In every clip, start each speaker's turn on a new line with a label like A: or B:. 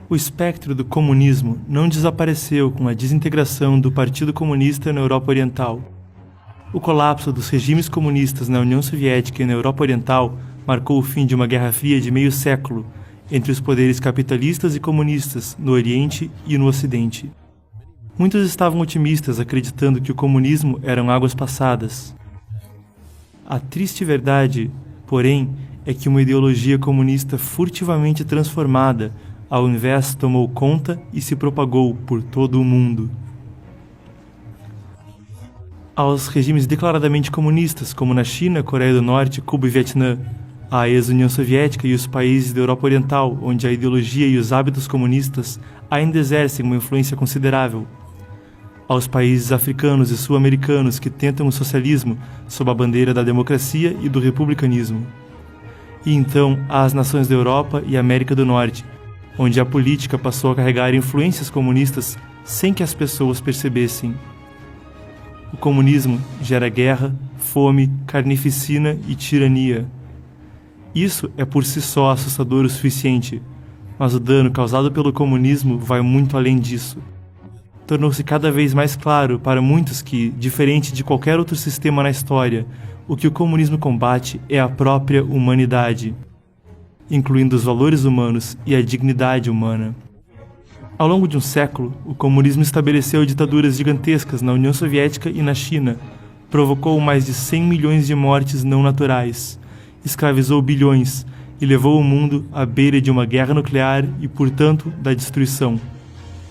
A: O espectro do comunismo não desapareceu com a desintegração do Partido Comunista na Europa Oriental. O colapso dos regimes comunistas na União Soviética e na Europa Oriental marcou o fim de uma guerra fria de meio século entre os poderes capitalistas e comunistas no Oriente e no Ocidente. Muitos estavam otimistas, acreditando que o comunismo eram águas passadas. A triste verdade, porém, é que uma ideologia comunista furtivamente transformada, ao invés tomou conta e se propagou por todo o mundo. Aos regimes declaradamente comunistas, como na China, Coreia do Norte, Cuba e Vietnã, à ex-União Soviética e os países da Europa Oriental, onde a ideologia e os hábitos comunistas ainda exercem uma influência considerável, aos países africanos e sul-americanos que tentam o socialismo sob a bandeira da democracia e do republicanismo, e então às nações da Europa e América do Norte, onde a política passou a carregar influências comunistas sem que as pessoas percebessem. O comunismo gera guerra, fome, carnificina e tirania. Isso é por si só assustador o suficiente, mas o dano causado pelo comunismo vai muito além disso. Tornou-se cada vez mais claro para muitos que, diferente de qualquer outro sistema na história, o que o comunismo combate é a própria humanidade, incluindo os valores humanos e a dignidade humana. Ao longo de um século, o comunismo estabeleceu ditaduras gigantescas na União Soviética e na China, provocou mais de 100 milhões de mortes não naturais, escravizou bilhões e levou o mundo à beira de uma guerra nuclear e, portanto, da destruição.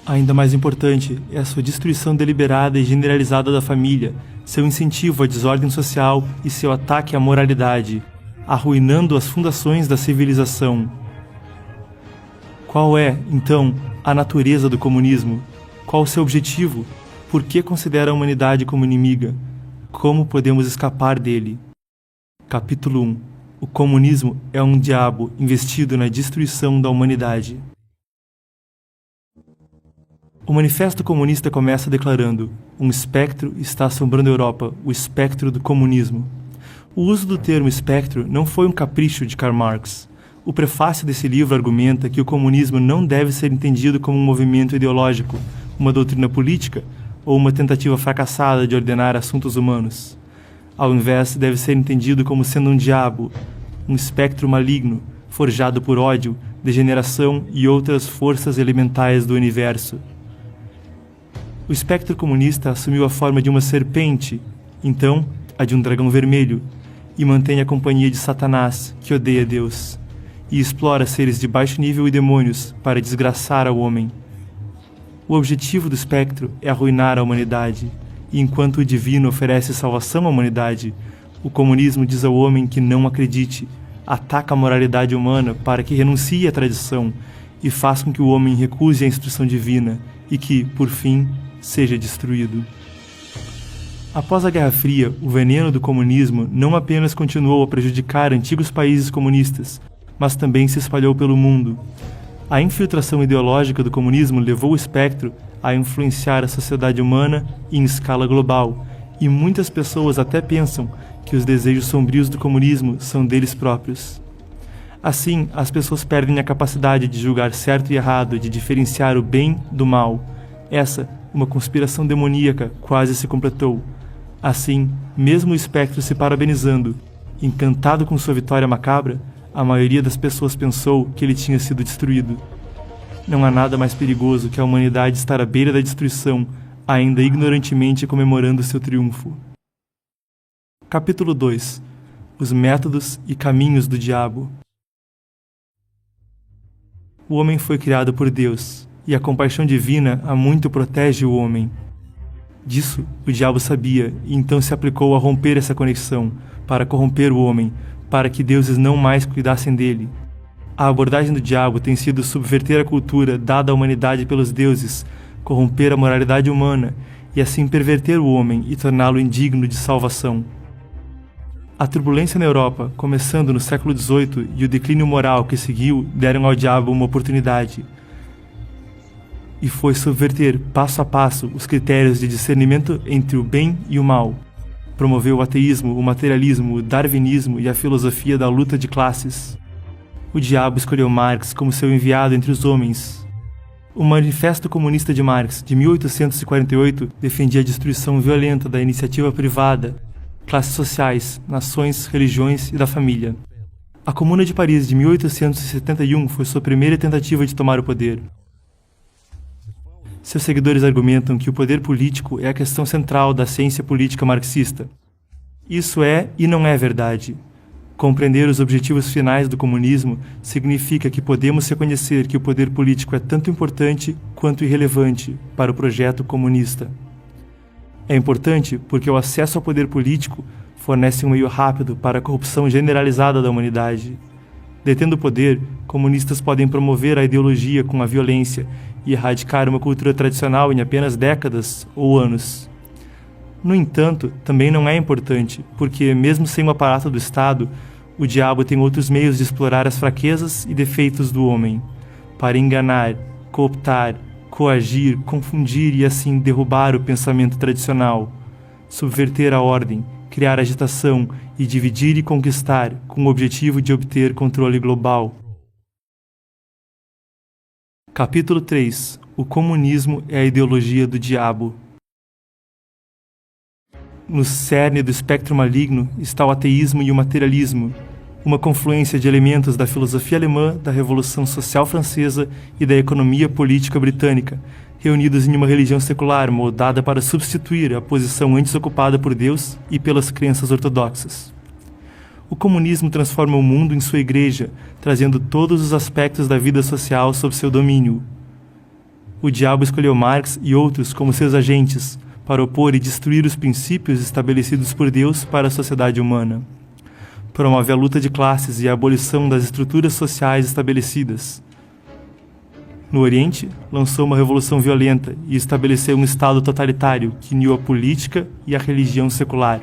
A: Ainda mais importante é a sua destruição deliberada e generalizada da família, seu incentivo à desordem social e seu ataque à moralidade, arruinando as fundações da civilização. Qual é, então, a natureza do comunismo? Qual o seu objetivo? Por que considera a humanidade como inimiga? Como podemos escapar dele? Capítulo 1. O comunismo é um diabo investido na destruição da humanidade. O Manifesto Comunista começa declarando: um espectro está assombrando a Europa, o espectro do comunismo. O uso do termo espectro não foi um capricho de Karl Marx. O prefácio desse livro argumenta que o comunismo não deve ser entendido como um movimento ideológico, uma doutrina política ou uma tentativa fracassada de ordenar assuntos humanos. Ao invés, deve ser entendido como sendo um diabo, um espectro maligno, forjado por ódio, degeneração e outras forças elementais do universo. O espectro comunista assumiu a forma de uma serpente, então a de um dragão vermelho, e mantém a companhia de Satanás, que odeia Deus, e explora seres de baixo nível e demônios para desgraçar ao homem. O objetivo do espectro é arruinar a humanidade, e enquanto o divino oferece salvação à humanidade, o comunismo diz ao homem que não acredite, ataca a moralidade humana para que renuncie à tradição e faça com que o homem recuse a instrução divina e que, por fim, seja destruído. Após a Guerra Fria, o veneno do comunismo não apenas continuou a prejudicar antigos países comunistas, mas também se espalhou pelo mundo. A infiltração ideológica do comunismo levou o espectro a influenciar a sociedade humana em escala global, e muitas pessoas até pensam que os desejos sombrios do comunismo são deles próprios. Assim, as pessoas perdem a capacidade de julgar certo e errado, de diferenciar o bem do mal. Essa, uma conspiração demoníaca, quase se completou. Assim, mesmo o espectro se parabenizando, encantado com sua vitória macabra, a maioria das pessoas pensou que ele tinha sido destruído. Não há nada mais perigoso que a humanidade estar à beira da destruição, ainda ignorantemente comemorando seu triunfo. Capítulo 2. Os métodos e caminhos do diabo. O homem foi criado por Deus, e a compaixão divina há muito protege o homem. Disso o diabo sabia, e então se aplicou a romper essa conexão, para corromper o homem, para que deuses não mais cuidassem dele. A abordagem do diabo tem sido subverter a cultura dada à humanidade pelos deuses, corromper a moralidade humana e assim perverter o homem e torná-lo indigno de salvação. A turbulência na Europa, começando no século XVIII, e o declínio moral que seguiu deram ao diabo uma oportunidade. E foi subverter, passo a passo, os critérios de discernimento entre o bem e o mal. Promoveu o ateísmo, o materialismo, o darwinismo e a filosofia da luta de classes. O diabo escolheu Marx como seu enviado entre os homens. O Manifesto Comunista de Marx, de 1848, defendia a destruição violenta da iniciativa privada, classes sociais, nações, religiões e da família. A Comuna de Paris, de 1871, foi sua primeira tentativa de tomar o poder. Seus seguidores argumentam que o poder político é a questão central da ciência política marxista. Isso é e não é verdade. Compreender os objetivos finais do comunismo significa que podemos reconhecer que o poder político é tanto importante quanto irrelevante para o projeto comunista. É importante porque o acesso ao poder político fornece um meio rápido para a corrupção generalizada da humanidade. Detendo o poder, comunistas podem promover a ideologia com a violência e erradicar uma cultura tradicional em apenas décadas ou anos. No entanto, também não é importante, porque, mesmo sem o aparato do Estado, o diabo tem outros meios de explorar as fraquezas e defeitos do homem, para enganar, cooptar, coagir, confundir e assim derrubar o pensamento tradicional, subverter a ordem, criar agitação e dividir e conquistar com o objetivo de obter controle global. Capítulo 3. O comunismo é a ideologia do diabo. No cerne do espectro maligno está o ateísmo e o materialismo, uma confluência de elementos da filosofia alemã, da Revolução Social Francesa e da economia política britânica, reunidos em uma religião secular moldada para substituir a posição antes ocupada por Deus e pelas crenças ortodoxas. O comunismo transforma o mundo em sua igreja, trazendo todos os aspectos da vida social sob seu domínio. O diabo escolheu Marx e outros como seus agentes, para opor e destruir os princípios estabelecidos por Deus para a sociedade humana. Promove a luta de classes e a abolição das estruturas sociais estabelecidas. No Oriente, lançou uma revolução violenta e estabeleceu um Estado totalitário que uniu a política e a religião secular.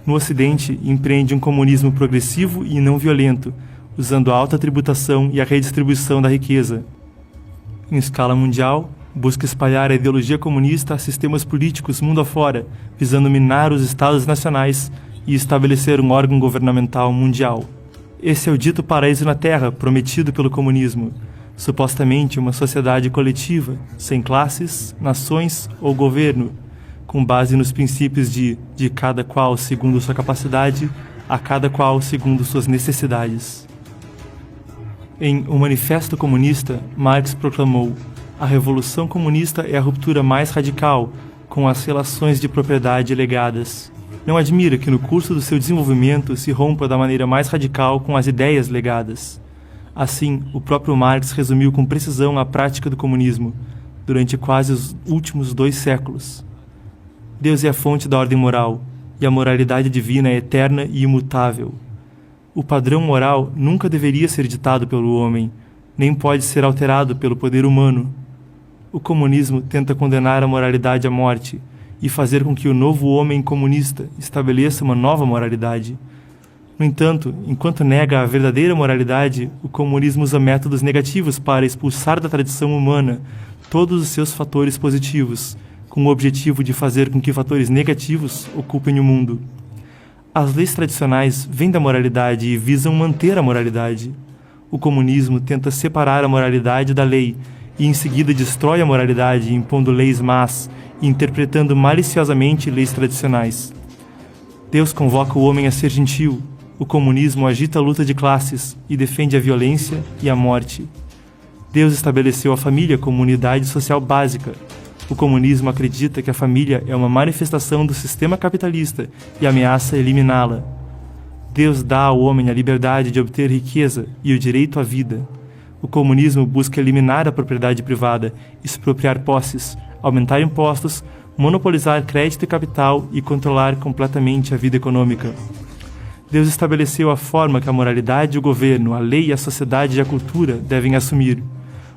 A: No Ocidente, empreende um comunismo progressivo e não violento, usando a alta tributação e a redistribuição da riqueza. Em escala mundial, busca espalhar a ideologia comunista a sistemas políticos mundo afora, visando minar os estados nacionais e estabelecer um órgão governamental mundial. Esse é o dito paraíso na Terra prometido pelo comunismo, supostamente uma sociedade coletiva, sem classes, nações ou governo, com base nos princípios de cada qual segundo sua capacidade, a cada qual segundo suas necessidades. Em O Manifesto Comunista, Marx proclamou: a Revolução Comunista é a ruptura mais radical com as relações de propriedade legadas. Não admira que no curso do seu desenvolvimento se rompa da maneira mais radical com as ideias legadas. Assim, o próprio Marx resumiu com precisão a prática do comunismo, durante quase os últimos 2 séculos. Deus é a fonte da ordem moral, e a moralidade divina é eterna e imutável. O padrão moral nunca deveria ser ditado pelo homem, nem pode ser alterado pelo poder humano. O comunismo tenta condenar a moralidade à morte e fazer com que o novo homem comunista estabeleça uma nova moralidade. No entanto, enquanto nega a verdadeira moralidade, o comunismo usa métodos negativos para expulsar da tradição humana todos os seus fatores positivos, com o objetivo de fazer com que fatores negativos ocupem o mundo. As leis tradicionais vêm da moralidade e visam manter a moralidade. O comunismo tenta separar a moralidade da lei e em seguida destrói a moralidade impondo leis más e interpretando maliciosamente leis tradicionais. Deus convoca o homem a ser gentil. O comunismo agita a luta de classes e defende a violência e a morte. Deus estabeleceu a família como unidade social básica. O comunismo acredita que a família é uma manifestação do sistema capitalista e ameaça eliminá-la. Deus dá ao homem a liberdade de obter riqueza e o direito à vida. O comunismo busca eliminar a propriedade privada, expropriar posses, aumentar impostos, monopolizar crédito e capital e controlar completamente a vida econômica. Deus estabeleceu a forma que a moralidade, o governo, a lei, a sociedade e a cultura devem assumir.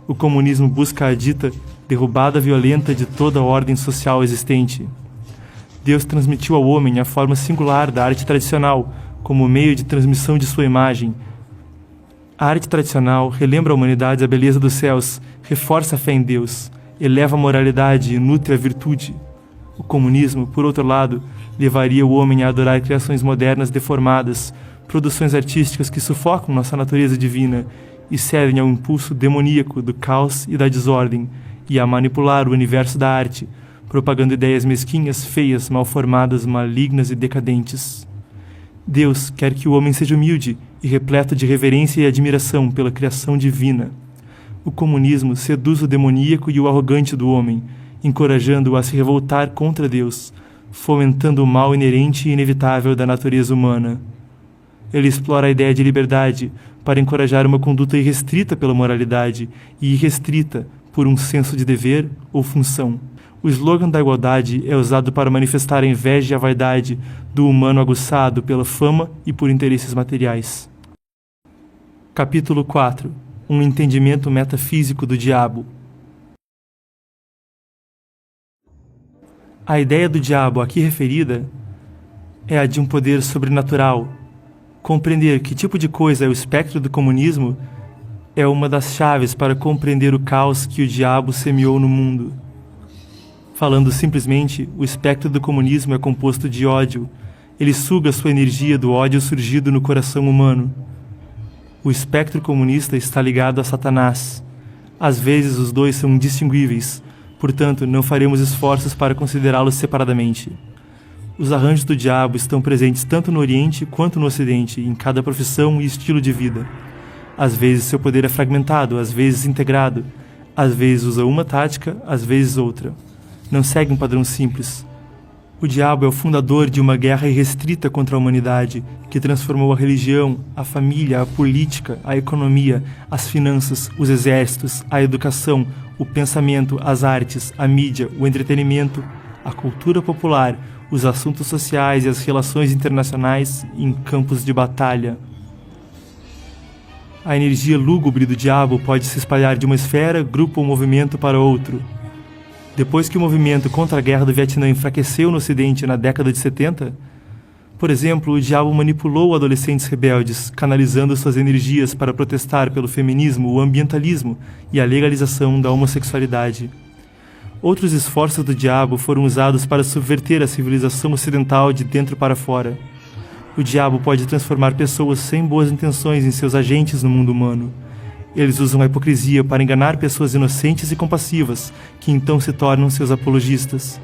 A: O comunismo busca a dita derrubada violenta de toda a ordem social existente. Deus transmitiu ao homem a forma singular da arte tradicional, como meio de transmissão de sua imagem. A arte tradicional relembra a humanidade a beleza dos céus, reforça a fé em Deus, eleva a moralidade e nutre a virtude. O comunismo, por outro lado, levaria o homem a adorar criações modernas deformadas, produções artísticas que sufocam nossa natureza divina e cedem ao impulso demoníaco do caos e da desordem e a manipular o universo da arte, propagando ideias mesquinhas, feias, mal formadas, malignas e decadentes. Deus quer que o homem seja humilde e repleto de reverência e admiração pela criação divina. O comunismo seduz o demoníaco e o arrogante do homem, encorajando-o a se revoltar contra Deus, fomentando o mal inerente e inevitável da natureza humana. Ele explora a ideia de liberdade para encorajar uma conduta irrestrita pela moralidade e irrestrita por um senso de dever ou função. O slogan da igualdade é usado para manifestar a inveja e a vaidade do humano aguçado pela fama e por interesses materiais. Capítulo 4. Um entendimento metafísico do diabo. A ideia do diabo aqui referida é a de um poder sobrenatural. Compreender que tipo de coisa é o espectro do comunismo é uma das chaves para compreender o caos que o diabo semeou no mundo. Falando simplesmente, o espectro do comunismo é composto de ódio. Ele suga sua energia do ódio surgido no coração humano. O espectro comunista está ligado a Satanás. Às vezes os dois são indistinguíveis, portanto não faremos esforços para considerá-los separadamente. Os arranjos do diabo estão presentes tanto no Oriente quanto no Ocidente, em cada profissão e estilo de vida. Às vezes seu poder é fragmentado, às vezes integrado, às vezes usa uma tática, às vezes outra. Não segue um padrão simples. O diabo é o fundador de uma guerra irrestrita contra a humanidade, que transformou a religião, a família, a política, a economia, as finanças, os exércitos, a educação, o pensamento, as artes, a mídia, o entretenimento, a cultura popular, os assuntos sociais e as relações internacionais em campos de batalha. A energia lúgubre do diabo pode se espalhar de uma esfera, grupo ou movimento para outro. Depois que o movimento contra a guerra do Vietnã enfraqueceu no Ocidente na década de 70, por exemplo, o diabo manipulou adolescentes rebeldes, canalizando suas energias para protestar pelo feminismo, o ambientalismo e a legalização da homossexualidade. Outros esforços do diabo foram usados para subverter a civilização ocidental de dentro para fora. O diabo pode transformar pessoas sem boas intenções em seus agentes no mundo humano. Eles usam a hipocrisia para enganar pessoas inocentes e compassivas, que então se tornam seus apologistas.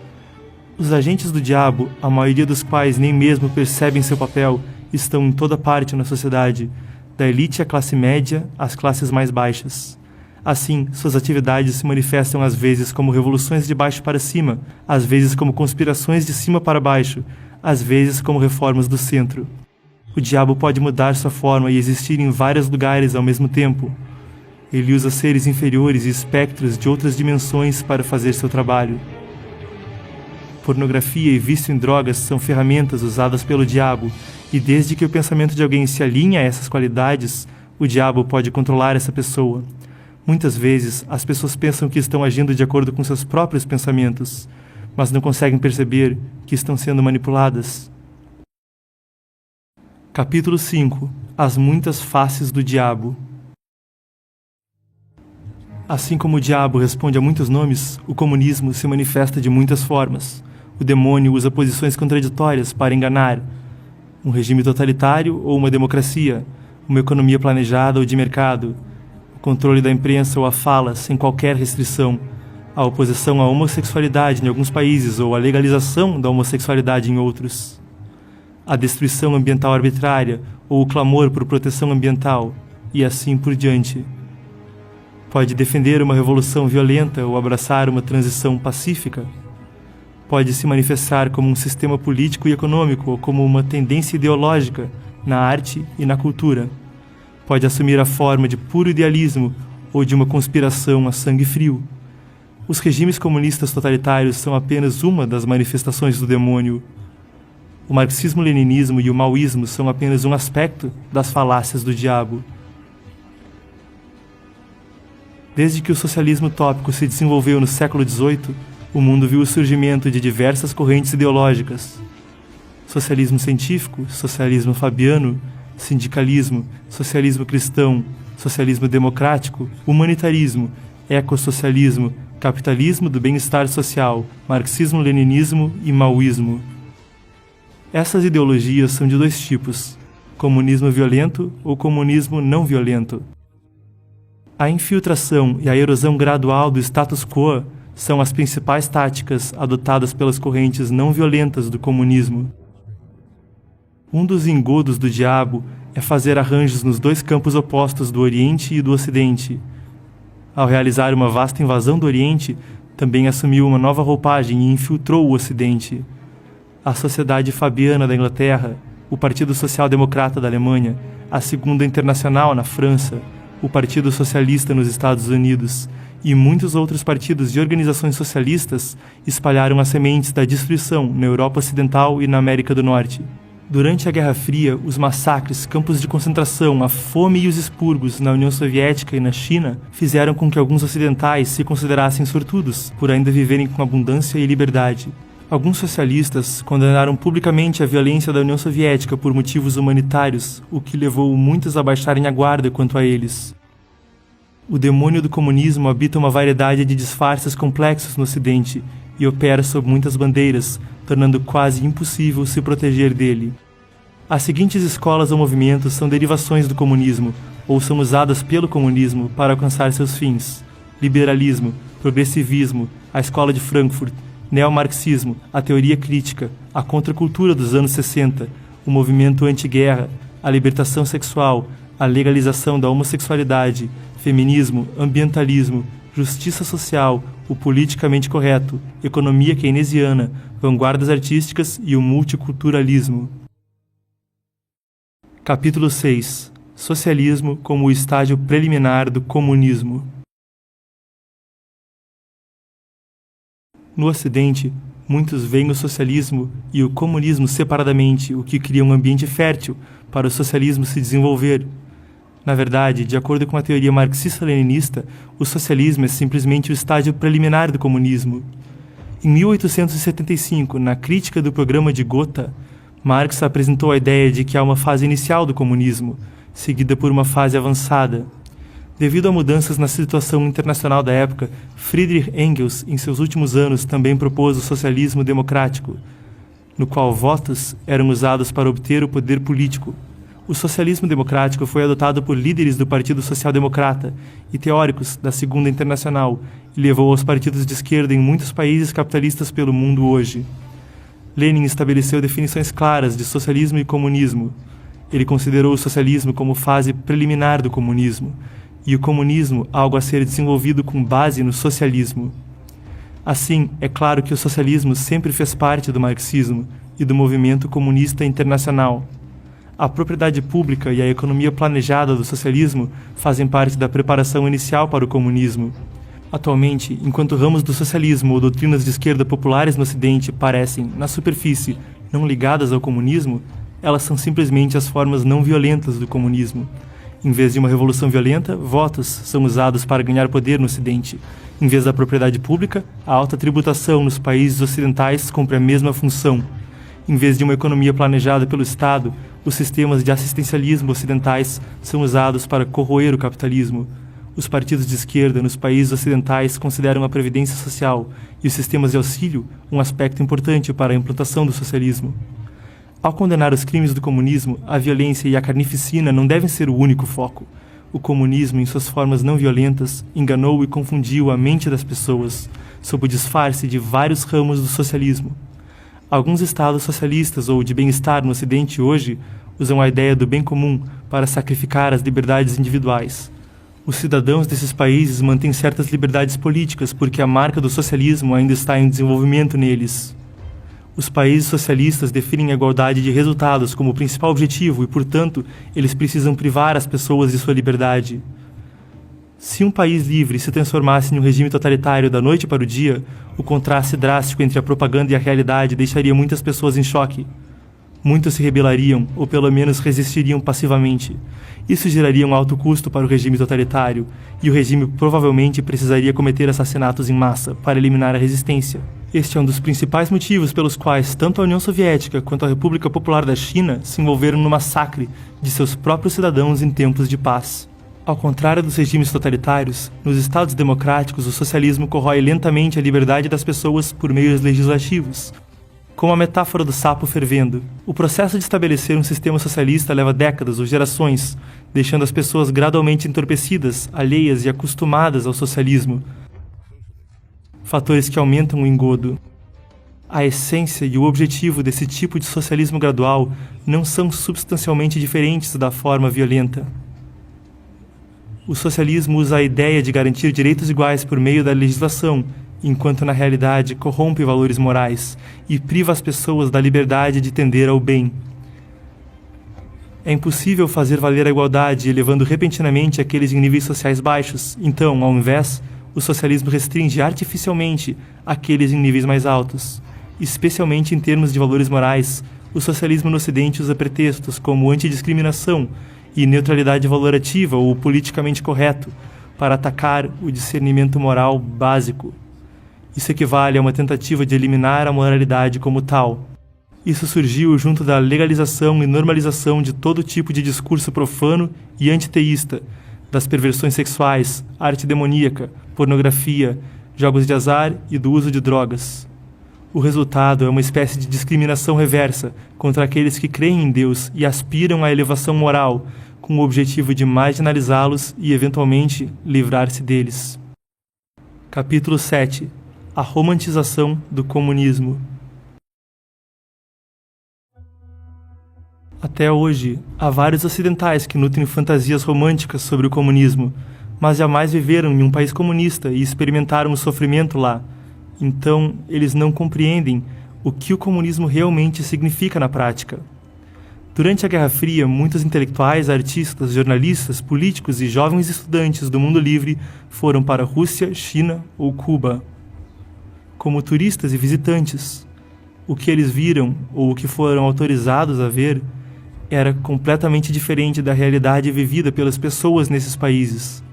A: Os agentes do diabo, a maioria dos quais nem mesmo percebem seu papel, estão em toda parte na sociedade, da elite à classe média às classes mais baixas. Assim, suas atividades se manifestam às vezes como revoluções de baixo para cima, às vezes como conspirações de cima para baixo, às vezes como reformas do centro. O diabo pode mudar sua forma e existir em vários lugares ao mesmo tempo. Ele usa seres inferiores e espectros de outras dimensões para fazer seu trabalho. Pornografia e vício em drogas são ferramentas usadas pelo diabo, e desde que o pensamento de alguém se alinha a essas qualidades, o diabo pode controlar essa pessoa. Muitas vezes, as pessoas pensam que estão agindo de acordo com seus próprios pensamentos, mas não conseguem perceber que estão sendo manipuladas. Capítulo 5. As muitas faces do diabo. Assim como o diabo responde a muitos nomes, o comunismo se manifesta de muitas formas. O demônio usa posições contraditórias para enganar. Um regime totalitário ou uma democracia, uma economia planejada ou de mercado, o controle da imprensa ou a fala sem qualquer restrição, a oposição à homossexualidade em alguns países ou a legalização da homossexualidade em outros, a destruição ambiental arbitrária ou o clamor por proteção ambiental, e assim por diante. Pode defender uma revolução violenta ou abraçar uma transição pacífica. Pode se manifestar como um sistema político e econômico ou como uma tendência ideológica na arte e na cultura. Pode assumir a forma de puro idealismo ou de uma conspiração a sangue frio. Os regimes comunistas totalitários são apenas uma das manifestações do demônio. O marxismo-leninismo e o maoísmo são apenas um aspecto das falácias do diabo. Desde que o socialismo utópico se desenvolveu no século XVIII, o mundo viu o surgimento de diversas correntes ideológicas. Socialismo científico, socialismo fabiano, sindicalismo, socialismo cristão, socialismo democrático, humanitarismo, ecossocialismo, capitalismo do bem-estar social, marxismo-leninismo e maoísmo. Essas ideologias são de dois tipos: comunismo violento ou comunismo não violento. A infiltração e a erosão gradual do status quo são as principais táticas adotadas pelas correntes não violentas do comunismo. Um dos engodos do diabo é fazer arranjos nos dois campos opostos do Oriente e do Ocidente. Ao realizar uma vasta invasão do Oriente, também assumiu uma nova roupagem e infiltrou o Ocidente. A Sociedade Fabiana da Inglaterra, o Partido Social Democrata da Alemanha, a Segunda Internacional na França, o Partido Socialista nos Estados Unidos e muitos outros partidos e organizações socialistas espalharam as sementes da destruição na Europa Ocidental e na América do Norte. Durante a Guerra Fria, os massacres, campos de concentração, a fome e os expurgos na União Soviética e na China fizeram com que alguns ocidentais se considerassem sortudos por ainda viverem com abundância e liberdade. Alguns socialistas condenaram publicamente a violência da União Soviética por motivos humanitários, o que levou muitos a baixarem a guarda quanto a eles. O demônio do comunismo habita uma variedade de disfarces complexos no Ocidente e opera sob muitas bandeiras, tornando quase impossível se proteger dele. As seguintes escolas ou movimentos são derivações do comunismo, ou são usadas pelo comunismo para alcançar seus fins: liberalismo, progressivismo, a escola de Frankfurt, neomarxismo, a teoria crítica, a contracultura dos anos 60, o movimento anti-guerra, a libertação sexual, a legalização da homossexualidade, feminismo, ambientalismo, justiça social, o politicamente correto, economia keynesiana, vanguardas artísticas e o multiculturalismo. Capítulo 6. Socialismo como o estágio preliminar do comunismo. No Ocidente, muitos veem o socialismo e o comunismo separadamente, o que cria um ambiente fértil para o socialismo se desenvolver. Na verdade, de acordo com a teoria marxista-leninista, o socialismo é simplesmente o estágio preliminar do comunismo. Em 1875, na crítica do programa de Gotha, Marx apresentou a ideia de que há uma fase inicial do comunismo, seguida por uma fase avançada. Devido a mudanças na situação internacional da época, Friedrich Engels, em seus últimos anos, também propôs o socialismo democrático, no qual votos eram usados para obter o poder político. O socialismo democrático foi adotado por líderes do Partido Social Democrata e teóricos da Segunda Internacional e levou aos partidos de esquerda em muitos países capitalistas pelo mundo hoje. Lenin estabeleceu definições claras de socialismo e comunismo. Ele considerou o socialismo como fase preliminar do comunismo e o comunismo algo a ser desenvolvido com base no socialismo. Assim, é claro que o socialismo sempre fez parte do marxismo e do movimento comunista internacional. A propriedade pública e a economia planejada do socialismo fazem parte da preparação inicial para o comunismo. Atualmente, enquanto ramos do socialismo ou doutrinas de esquerda populares no Ocidente parecem, na superfície, não ligadas ao comunismo, elas são simplesmente as formas não violentas do comunismo. Em vez de uma revolução violenta, votos são usados para ganhar poder no Ocidente. Em vez da propriedade pública, a alta tributação nos países ocidentais cumpre a mesma função. Em vez de uma economia planejada pelo Estado, os sistemas de assistencialismo ocidentais são usados para corroer o capitalismo. Os partidos de esquerda nos países ocidentais consideram a previdência social e os sistemas de auxílio um aspecto importante para a implantação do socialismo. Ao condenar os crimes do comunismo, a violência e a carnificina não devem ser o único foco. O comunismo, em suas formas não violentas, enganou e confundiu a mente das pessoas, sob o disfarce de vários ramos do socialismo. Alguns estados socialistas ou de bem-estar no Ocidente hoje usam a ideia do bem comum para sacrificar as liberdades individuais. Os cidadãos desses países mantêm certas liberdades políticas porque a marca do socialismo ainda está em desenvolvimento neles. Os países socialistas definem a igualdade de resultados como principal objetivo e, portanto, eles precisam privar as pessoas de sua liberdade. Se um país livre se transformasse em um regime totalitário da noite para o dia, o contraste drástico entre a propaganda e a realidade deixaria muitas pessoas em choque. Muitos se rebelariam, ou pelo menos resistiriam passivamente. Isso geraria um alto custo para o regime totalitário, e o regime provavelmente precisaria cometer assassinatos em massa para eliminar a resistência. Este é um dos principais motivos pelos quais tanto a União Soviética quanto a República Popular da China se envolveram no massacre de seus próprios cidadãos em tempos de paz. Ao contrário dos regimes totalitários, nos estados democráticos o socialismo corrói lentamente a liberdade das pessoas por meios legislativos. Como a metáfora do sapo fervendo. O processo de estabelecer um sistema socialista leva décadas ou gerações, deixando as pessoas gradualmente entorpecidas, alheias e acostumadas ao socialismo. Fatores que aumentam o engodo. A essência e o objetivo desse tipo de socialismo gradual não são substancialmente diferentes da forma violenta. O socialismo usa a ideia de garantir direitos iguais por meio da legislação, enquanto na realidade corrompe valores morais e priva as pessoas da liberdade de tender ao bem. É impossível fazer valer a igualdade elevando repentinamente aqueles em níveis sociais baixos, então, ao invés, o socialismo restringe artificialmente aqueles em níveis mais altos. Especialmente em termos de valores morais, o socialismo no Ocidente usa pretextos como antidiscriminação e neutralidade valorativa ou politicamente correto para atacar o discernimento moral básico. Isso equivale a uma tentativa de eliminar a moralidade como tal. Isso surgiu junto da legalização e normalização de todo tipo de discurso profano e antiteísta, das perversões sexuais, arte demoníaca, pornografia, jogos de azar e do uso de drogas. O resultado é uma espécie de discriminação reversa contra aqueles que creem em Deus e aspiram à elevação moral, com o objetivo de marginalizá-los e, eventualmente, livrar-se deles. Capítulo 7. A romantização do comunismo. Até hoje, há vários ocidentais que nutrem fantasias românticas sobre o comunismo, mas jamais viveram em um país comunista e experimentaram o sofrimento lá. Então, eles não compreendem o que o comunismo realmente significa na prática. Durante a Guerra Fria, muitos intelectuais, artistas, jornalistas, políticos e jovens estudantes do mundo livre foram para a Rússia, China ou Cuba. Como turistas e visitantes, o que eles viram ou o que foram autorizados a ver era completamente diferente da realidade vivida pelas pessoas nesses países.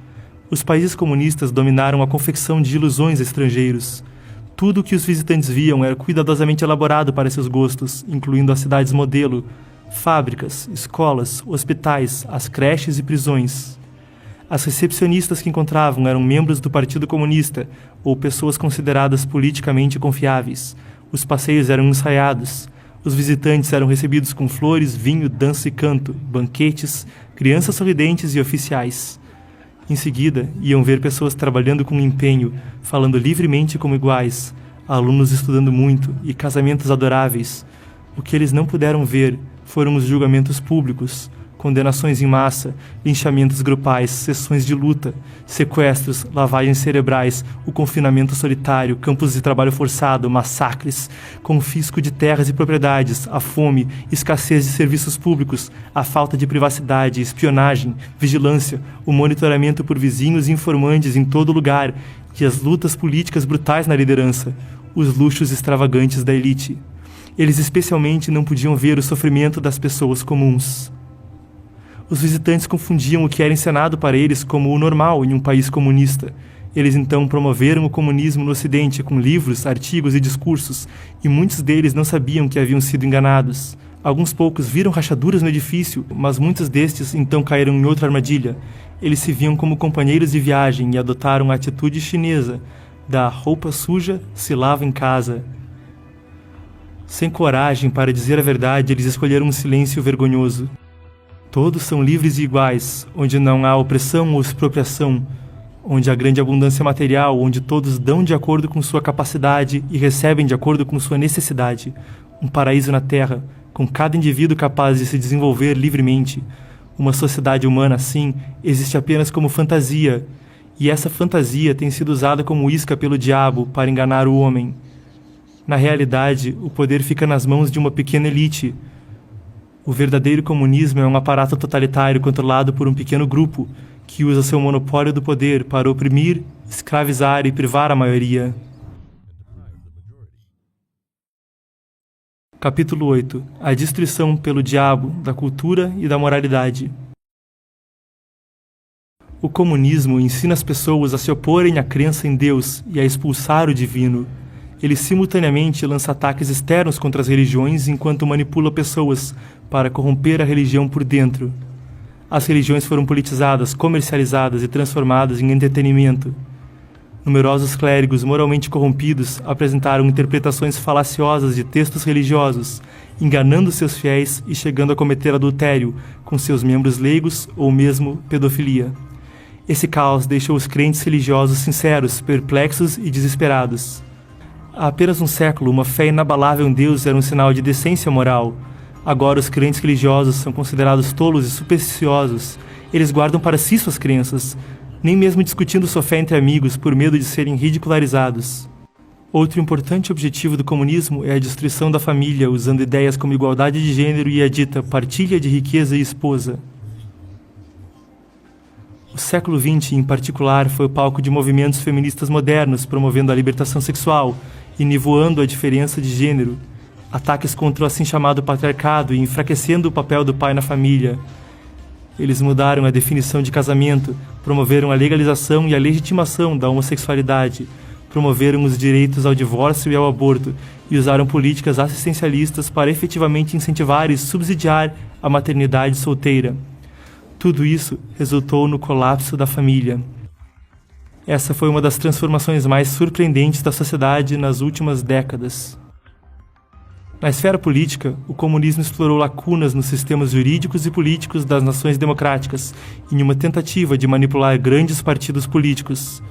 A: Os países comunistas dominaram a confecção de ilusões a estrangeiros. Tudo o que os visitantes viam era cuidadosamente elaborado para seus gostos, incluindo as cidades modelo, fábricas, escolas, hospitais, as creches e prisões. As recepcionistas que encontravam eram membros do Partido Comunista ou pessoas consideradas politicamente confiáveis. Os passeios eram ensaiados. Os visitantes eram recebidos com flores, vinho, dança e canto, banquetes, crianças sorridentes e oficiais. Em seguida, iam ver pessoas trabalhando com empenho, falando livremente como iguais, alunos estudando muito e casamentos adoráveis. O que eles não puderam ver foram os julgamentos públicos, condenações em massa, linchamentos grupais, sessões de luta, sequestros, lavagens cerebrais, o confinamento solitário, campos de trabalho forçado, massacres, confisco de terras e propriedades, a fome, escassez de serviços públicos, a falta de privacidade, espionagem, vigilância, o monitoramento por vizinhos e informantes em todo lugar e as lutas políticas brutais na liderança, os luxos extravagantes da elite. Eles especialmente não podiam ver o sofrimento das pessoas comuns. Os visitantes confundiam o que era encenado para eles como o normal em um país comunista. Eles então promoveram o comunismo no Ocidente com livros, artigos e discursos, e muitos deles não sabiam que haviam sido enganados. Alguns poucos viram rachaduras no edifício, mas muitos destes então caíram em outra armadilha. Eles se viam como companheiros de viagem e adotaram a atitude chinesa da roupa suja se lava em casa. Sem coragem para dizer a verdade, eles escolheram um silêncio vergonhoso. Todos são livres e iguais, onde não há opressão ou expropriação, onde há grande abundância material, onde todos dão de acordo com sua capacidade e recebem de acordo com sua necessidade. Um paraíso na Terra, com cada indivíduo capaz de se desenvolver livremente. Uma sociedade humana assim existe apenas como fantasia, e essa fantasia tem sido usada como isca pelo diabo para enganar o homem. Na realidade, o poder fica nas mãos de uma pequena elite. O verdadeiro comunismo é um aparato totalitário controlado por um pequeno grupo que usa seu monopólio do poder para oprimir, escravizar e privar a maioria. Capítulo 8. A destruição pelo diabo da cultura e da moralidade. O comunismo ensina as pessoas a se oporem à crença em Deus e a expulsar o divino. Ele simultaneamente lança ataques externos contra as religiões enquanto manipula pessoas para corromper a religião por dentro. As religiões foram politizadas, comercializadas e transformadas em entretenimento. Numerosos clérigos moralmente corrompidos apresentaram interpretações falaciosas de textos religiosos, enganando seus fiéis e chegando a cometer adultério com seus membros leigos ou mesmo pedofilia. Esse caos deixou os crentes religiosos sinceros, perplexos e desesperados. Há apenas um século, uma fé inabalável em Deus era um sinal de decência moral. Agora os crentes religiosos são considerados tolos e supersticiosos. Eles guardam para si suas crenças, nem mesmo discutindo sua fé entre amigos por medo de serem ridicularizados. Outro importante objetivo do comunismo é a destruição da família, usando ideias como igualdade de gênero e a dita partilha de riqueza e esposa. O século XX, em particular, foi o palco de movimentos feministas modernos, promovendo a libertação sexual e nivoando a diferença de gênero, ataques contra o assim chamado patriarcado e enfraquecendo o papel do pai na família. Eles mudaram a definição de casamento, promoveram a legalização e a legitimação da homossexualidade, promoveram os direitos ao divórcio e ao aborto e usaram políticas assistencialistas para efetivamente incentivar e subsidiar a maternidade solteira. Tudo isso resultou no colapso da família. Essa foi uma das transformações mais surpreendentes da sociedade nas últimas décadas. Na esfera política, o comunismo explorou lacunas nos sistemas jurídicos e políticos das nações democráticas, em uma tentativa de manipular grandes partidos políticos.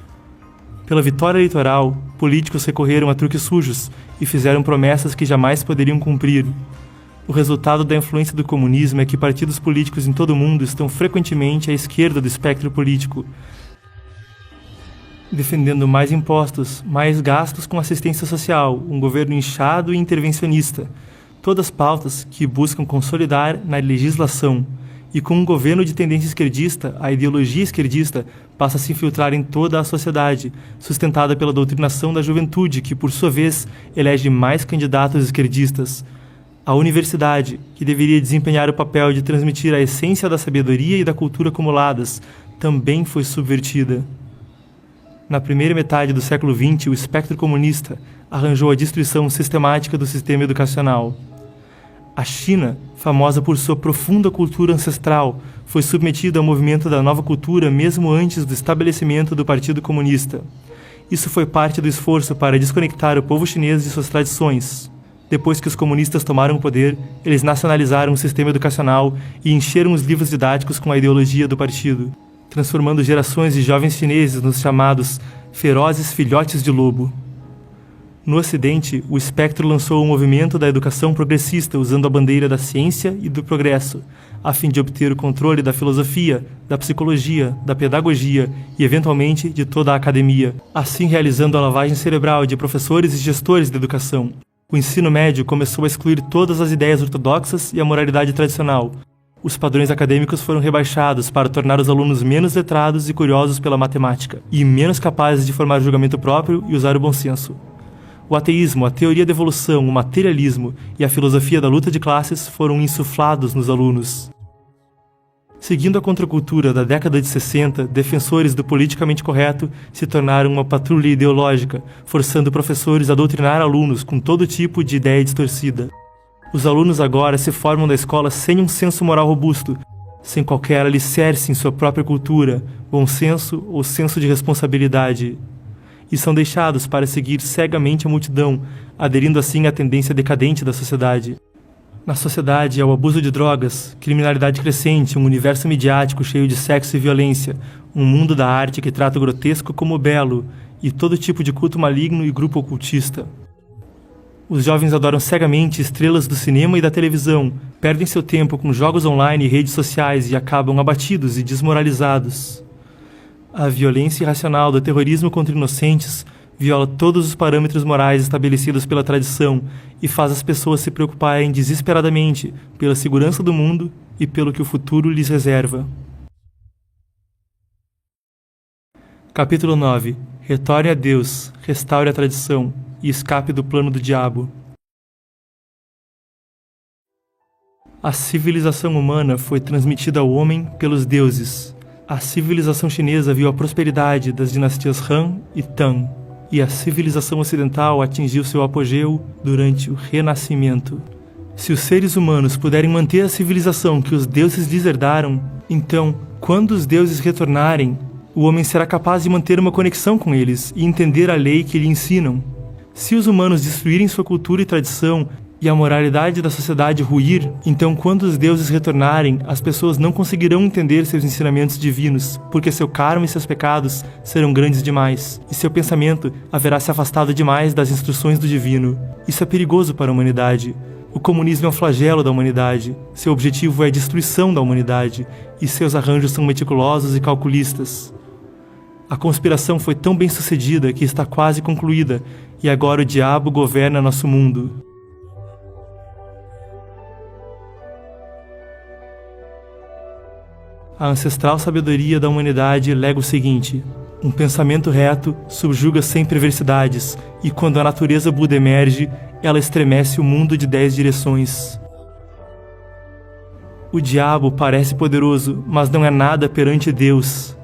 A: Pela vitória eleitoral, políticos recorreram a truques sujos e fizeram promessas que jamais poderiam cumprir. O resultado da influência do comunismo é que partidos políticos em todo o mundo estão frequentemente à esquerda do espectro político, defendendo mais impostos, mais gastos com assistência social, um governo inchado e intervencionista, todas pautas que buscam consolidar na legislação. E com um governo de tendência esquerdista, a ideologia esquerdista passa a se infiltrar em toda a sociedade, sustentada pela doutrinação da juventude, que por sua vez elege mais candidatos esquerdistas. A universidade, que deveria desempenhar o papel de transmitir a essência da sabedoria e da cultura acumuladas, também foi subvertida. Na primeira metade do século XX, o espectro comunista arranjou a destruição sistemática do sistema educacional. A China, famosa por sua profunda cultura ancestral, foi submetida ao movimento da nova cultura mesmo antes do estabelecimento do Partido Comunista. Isso foi parte do esforço para desconectar o povo chinês de suas tradições. Depois que os comunistas tomaram o poder, eles nacionalizaram o sistema educacional e encheram os livros didáticos com a ideologia do partido, transformando gerações de jovens chineses nos chamados ferozes filhotes de lobo. No Ocidente, o espectro lançou o movimento da educação progressista usando a bandeira da ciência e do progresso, a fim de obter o controle da filosofia, da psicologia, da pedagogia e, eventualmente, de toda a academia, assim realizando a lavagem cerebral de professores e gestores da educação. O ensino médio começou a excluir todas as ideias ortodoxas e a moralidade tradicional. Os padrões acadêmicos foram rebaixados para tornar os alunos menos letrados e curiosos pela matemática, e menos capazes de formar julgamento próprio e usar o bom senso. O ateísmo, a teoria da evolução, o materialismo e a filosofia da luta de classes foram insuflados nos alunos. Seguindo a contracultura da década de 60, defensores do politicamente correto se tornaram uma patrulha ideológica, forçando professores a doutrinar alunos com todo tipo de ideia distorcida. Os alunos agora se formam na escola sem um senso moral robusto, sem qualquer alicerce em sua própria cultura, bom senso ou senso de responsabilidade. E são deixados para seguir cegamente a multidão, aderindo assim à tendência decadente da sociedade. Na sociedade há o abuso de drogas, criminalidade crescente, um universo midiático cheio de sexo e violência, um mundo da arte que trata o grotesco como o belo, e todo tipo de culto maligno e grupo ocultista. Os jovens adoram cegamente estrelas do cinema e da televisão, perdem seu tempo com jogos online e redes sociais e acabam abatidos e desmoralizados. A violência irracional do terrorismo contra inocentes viola todos os parâmetros morais estabelecidos pela tradição e faz as pessoas se preocuparem desesperadamente pela segurança do mundo e pelo que o futuro lhes reserva. Capítulo 9. Retorne a Deus, restaure a tradição e escape do plano do diabo. A civilização humana foi transmitida ao homem pelos deuses. A civilização chinesa viu a prosperidade das dinastias Han e Tang, e a civilização ocidental atingiu seu apogeu durante o Renascimento. Se os seres humanos puderem manter a civilização que os deuses lhes herdaram, então, quando os deuses retornarem, O homem será capaz de manter uma conexão com eles e entender a lei que lhe ensinam. Se os humanos destruírem sua cultura e tradição e a moralidade da sociedade ruir, então quando os deuses retornarem, as pessoas não conseguirão entender seus ensinamentos divinos, porque seu karma e seus pecados serão grandes demais, e seu pensamento haverá se afastado demais das instruções do divino. Isso é perigoso para a humanidade. O comunismo é um flagelo da humanidade. Seu objetivo é a destruição da humanidade, e seus arranjos são meticulosos e calculistas. A conspiração foi tão bem sucedida que está quase concluída, e agora o diabo governa nosso mundo. A ancestral sabedoria da humanidade lega o seguinte: um pensamento reto subjuga sem perversidades, e quando a natureza Buda emerge, ela estremece o mundo de 10 direções. O diabo parece poderoso, mas não é nada perante Deus.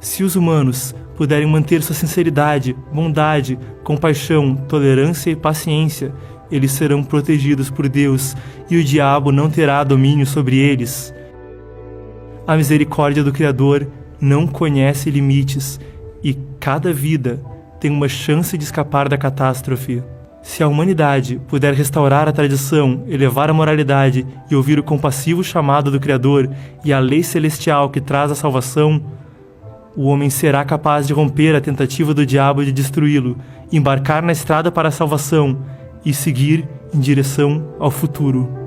A: Se os humanos puderem manter sua sinceridade, bondade, compaixão, tolerância e paciência, eles serão protegidos por Deus, e o diabo não terá domínio sobre eles. A misericórdia do Criador não conhece limites, e cada vida tem uma chance de escapar da catástrofe. Se a humanidade puder restaurar a tradição, elevar a moralidade e ouvir o compassivo chamado do Criador e a lei celestial que traz a salvação, o homem será capaz de romper a tentativa do diabo de destruí-lo, embarcar na estrada para a salvação e seguir em direção ao futuro.